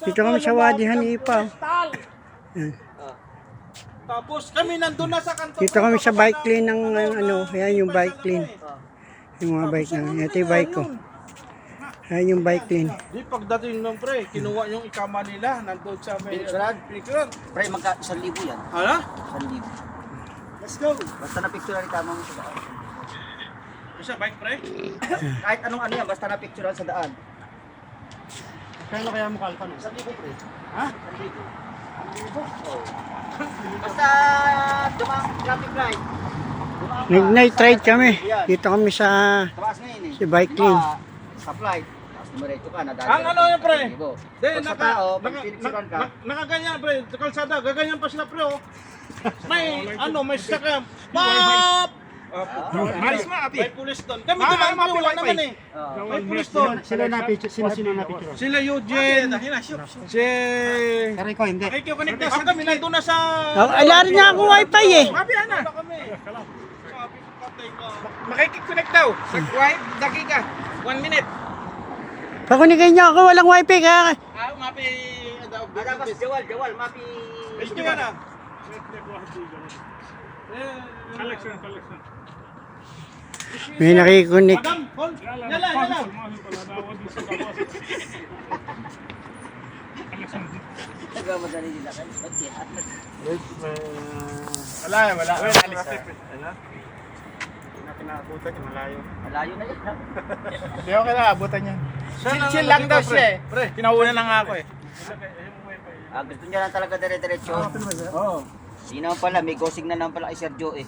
Dito kami sa Wadi Hanipa. Tapos kami nandun na sa kanto. Dito kami sa bike lane ng ano, ayan yung bike lane. Yung mga bike na. Ito yung bike ko. Ayan yung bike lane. Di pagdating nung pre, kinuha yung ikama nila, nandun sa may... Picturean? Pre, magka 1,000 yan. Hala? 1,000. Let's go! Basta na-picturean tama mo sa daan. Isa bike pre? Kahit anong ano yan, basta na-picturean sa daan. Kaya na kaya mo kalpa no? 1,000 pre. Ha? 1,000. Basta traffic light. Nag-night ride kami. Dito kami sa Taas na yun eh. si bike lane. Sa flight. Tapos dumiretso ka, nadali. Ang ano yan pre? Pag sa tao, pag pinicturean ka, Nakaganyan pre, sa kalsada, gaganyan pa sila pre oh. May ano, may sakam. Pop! Maris ma, ati. May pulis doon. Kami doon ang wala naman eh. May pulis doon. Sino na picture? Sila Eugene. Si... Kari ko hindi. Ay, connect na sa kami. Nandun na sa... Ala rin niya ako wifi eh. Mabihan na. Sabi ko patay ka. Makikiconnect daw. Sa wife, dakika. 1 minute. Pakunigay niyo ako, walang wifi ka. Mapi... Adabas, Jawal, mapi. Ito ka na. May nakikonik. Madam, hold. Yala. Nagmamadali nila kayo. Wala. Alis na. Pinaabutan, malayo. Malayo na yun. Hindi okay na, abutan yan. Chill lang daw siya eh. Pinauna lang ako eh. Gusto niya lang talaga dire-diretso. Oo. Hindi naman pala, may ghosting na naman pala kay Sergio eh.